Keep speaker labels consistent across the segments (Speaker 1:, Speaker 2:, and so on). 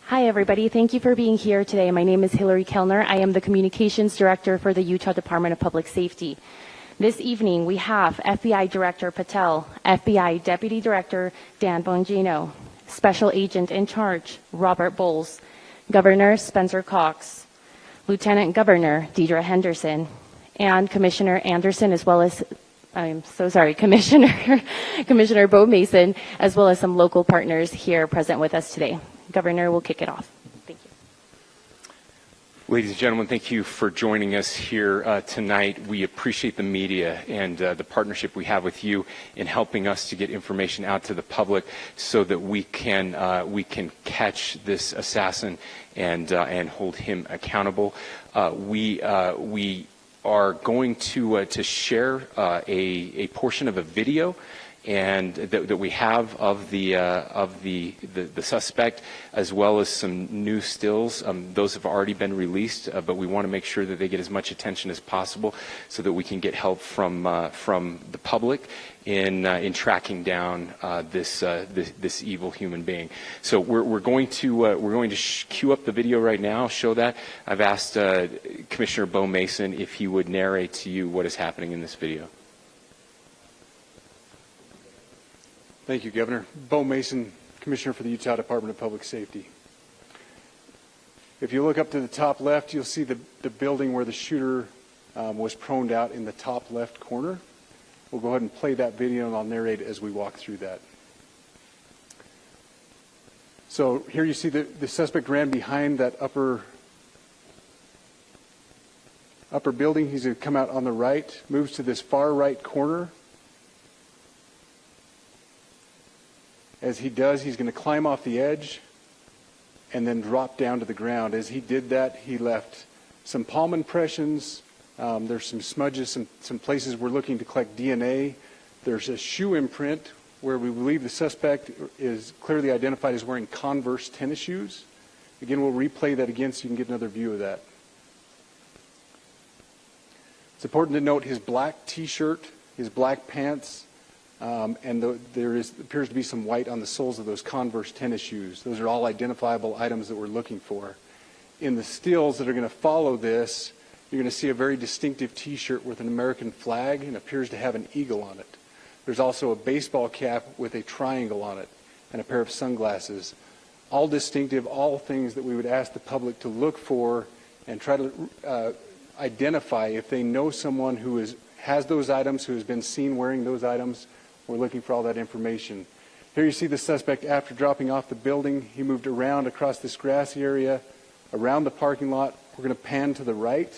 Speaker 1: Hi, everybody. Thank you for being here today. My name is Hillary Kellner. I am the Communications Director for the Utah Department of Public Safety. This evening, we have FBI Director Patel, FBI Deputy Director Dan Bongino, Special Agent in Charge Robert Bowles, Governor Spencer Cox, Lieutenant Governor Deidre Henderson, and Commissioner Anderson, as well as Commissioner Beau Mason, as well as some local partners here present with us today. Governor will kick it off. Thank you.
Speaker 2: Ladies and gentlemen, thank you for joining us here tonight. We appreciate the media and the partnership we have with you in helping us to get information out to the public so that we can catch this assassin and hold him accountable. We are going to share a portion of a video and that we have of the suspect, as well as some new stills. Those have already been released, but we want to make sure that they get as much attention as possible so that we can get help from the public in tracking down this evil human being. So we're going to cue up the video right now. Show that. I've asked Commissioner Beau Mason if he would narrate to you what is happening in this video.
Speaker 3: Thank you, Governor. Beau Mason, Commissioner for the Utah Department of Public Safety. If you look up to the top left, you'll see the building where the shooter was proned out in the top left corner. We'll go ahead and play that video, and I'll narrate as we walk through that. So here you see the suspect ran behind that upper building. He's going to come out on the right, moves to this far right corner. As he does, he's going to climb off the edge and then drop down to the ground. As he did that, he left some palm impressions. There's some smudges, some places we're looking to collect DNA. There's a shoe imprint where we believe the suspect is clearly identified as wearing Converse tennis shoes. Again, we'll replay that again so you can get another view of that. It's important to note his black T-shirt, his black pants, and there appears to be some white on the soles of those Converse tennis shoes. Those are all identifiable items that we're looking for. In the stills that are going to follow this, you're going to see a very distinctive T-shirt with an American flag and appears to have an eagle on it. There's also a baseball cap with a triangle on it and a pair of sunglasses. All distinctive, all things that we would ask the public to look for and try to identify if they know someone who has those items, who has been seen wearing those items. We're looking for all that information. Here you see the suspect after dropping off the building. He moved around across this grassy area, around the parking lot. We're going to pan to the right.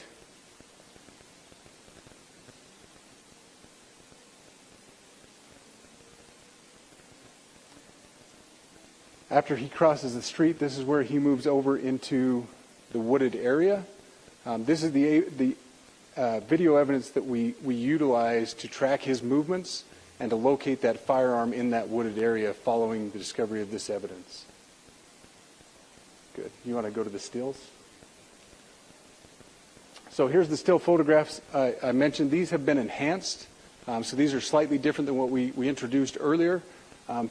Speaker 3: After he crosses the street, this is where he moves over into the wooded area. This is the video evidence that we utilize to track his movements and to locate that firearm in that wooded area following the discovery of this evidence. Good. You want to go to the stills? So here's the still photographs I mentioned. These have been enhanced, so these are slightly different than what we introduced earlier.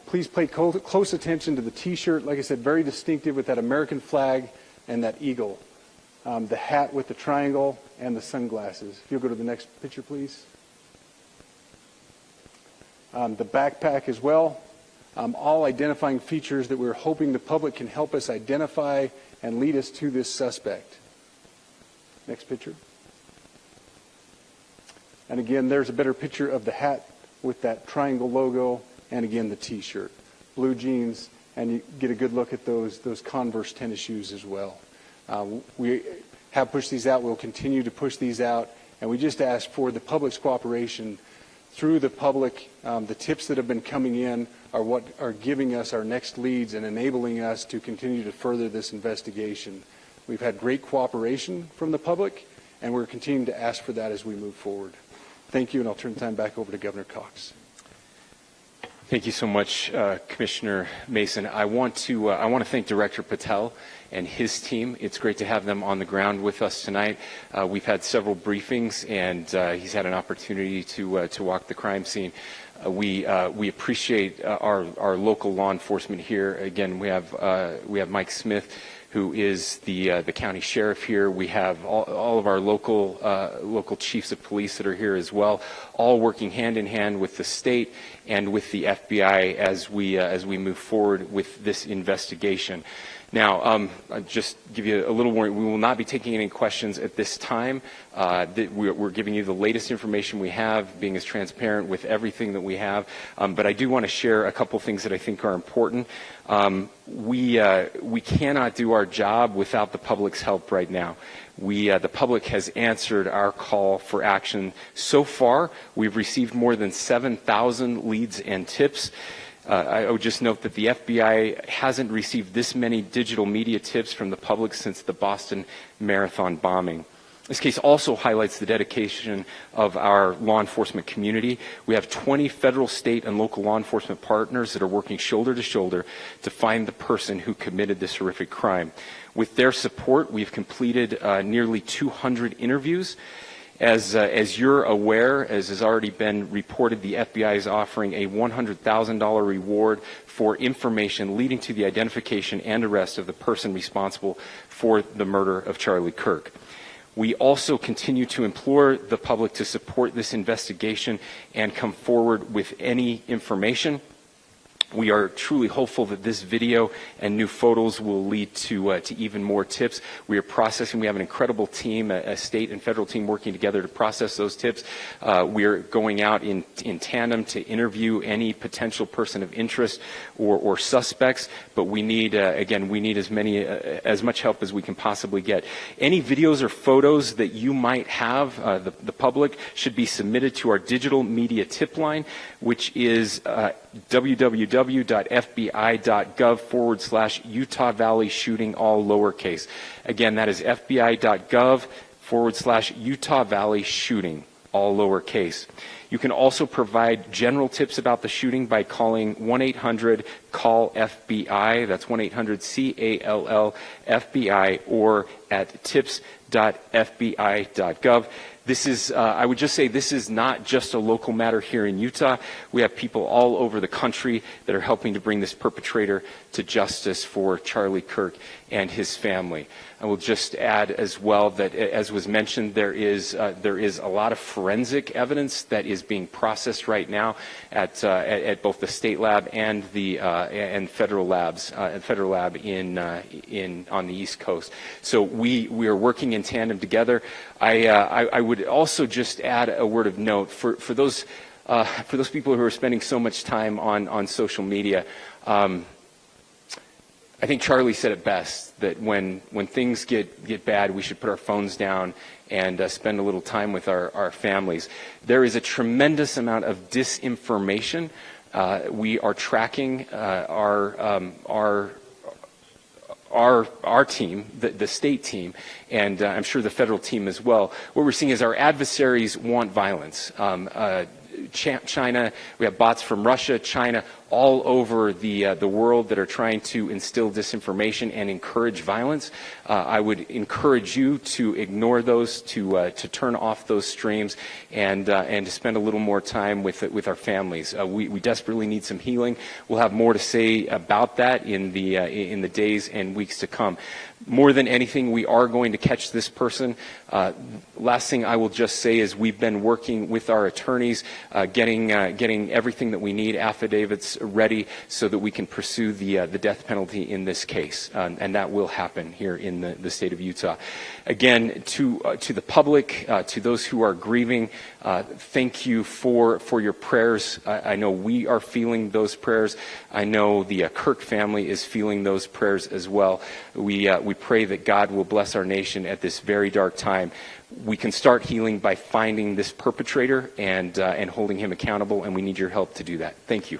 Speaker 3: Please pay close attention to the T-shirt. Like I said, very distinctive with that American flag and that eagle. The hat with the triangle and the sunglasses. If you'll go to the next picture, please. The backpack as well. All identifying features that we're hoping the public can help us identify and lead us to this suspect. Next picture. And again, there's a better picture of the hat with that triangle logo, and again the T-shirt. Blue jeans, and you get a good look at those Converse tennis shoes as well. We have pushed these out. We'll continue to push these out, and we just ask for the public's cooperation through the public. The tips that have been coming in are what are giving us our next leads and enabling us to continue to further this investigation. We've had great cooperation from the public, and we're continuing to ask for that as we move forward. Thank you, and I'll turn the time back over to Governor Cox.
Speaker 2: Thank you so much, Commissioner Mason. I want to thank Director Patel and his team. It's great to have them on the ground with us tonight. We've had several briefings, and he's had an opportunity to walk the crime scene. We appreciate our local law enforcement here. Again, we have Mike Smith, who is the county sheriff here. We have all of our local chiefs of police that are here as well, all working hand in hand with the state and with the FBI as we move forward with this investigation. Now, I'll just give you a little warning. We will not be taking any questions at this time. We're giving you the latest information we have, being as transparent with everything that we have. But I do want to share a couple things that I think are important. We cannot do our job without the public's help right now. The public has answered our call for action. So far, we've received more than 7,000 leads and tips. I would just note that the FBI hasn't received this many digital media tips from the public since the Boston Marathon bombing. This case also highlights the dedication of our law enforcement community. We have 20 federal, state, and local law enforcement partners that are working shoulder to shoulder to find the person who committed this horrific crime. With their support, we've completed nearly 200 interviews. As you're aware, as has already been reported, the FBI is offering a $100,000 reward for information leading to the identification and arrest of the person responsible for the murder of Charlie Kirk. We also continue to implore the public to support this investigation and come forward with any information. We are truly hopeful that this video and new photos will lead to even more tips. We are processing. We have an incredible team, a state and federal team working together to process those tips. We are going out in tandem to interview any potential person of interest or suspects. But we need, again, we need as much help as we can possibly get. Any videos or photos that you might have, the public, should be submitted to our digital media tip line, which is www.fbi.gov/Utah Valley shooting, all lowercase. Again, that is fbi.gov/Utah Valley shooting, all lowercase. You can also provide general tips about the shooting by calling 1-800-CALL-FBI. That's 1-800-CALL-FBI, or at tips.fbi.gov. This is, I would just say, this is not just a local matter here in Utah. We have people all over the country that are helping to bring this perpetrator to justice for Charlie Kirk and his family. I will just add as well that, as was mentioned, there is a lot of forensic evidence that is being processed right now at both the state lab and the federal labs, federal lab on the East Coast. So we are working in tandem together. I would also just add a word of note for those people who are spending so much time on social media. I think Charlie said it best, that when things get bad, we should put our phones down and spend a little time with our families. There is a tremendous amount of disinformation. We are tracking our team, the state team, and I'm sure the federal team as well. What we're seeing is our adversaries want violence. China, we have bots from Russia, China, all over the world that are trying to instill disinformation and encourage violence. I would encourage you to ignore those, to turn off those streams, and to spend a little more time with our families. We desperately need some healing. We'll have more to say about that in the days and weeks to come. More than anything, we are going to catch this person. Last thing I will just say is we've been working with our attorneys, getting everything that we need, affidavits ready, so that we can pursue the death penalty in this case, and that will happen here in the state of Utah. Again, to the public, to those who are grieving, thank you for your prayers. I know we are feeling those prayers. I know the Kirk family is feeling those prayers as well. We pray that God will bless our nation at this very dark time. We can start healing by finding this perpetrator and holding him accountable, and we need your help to do that. Thank you.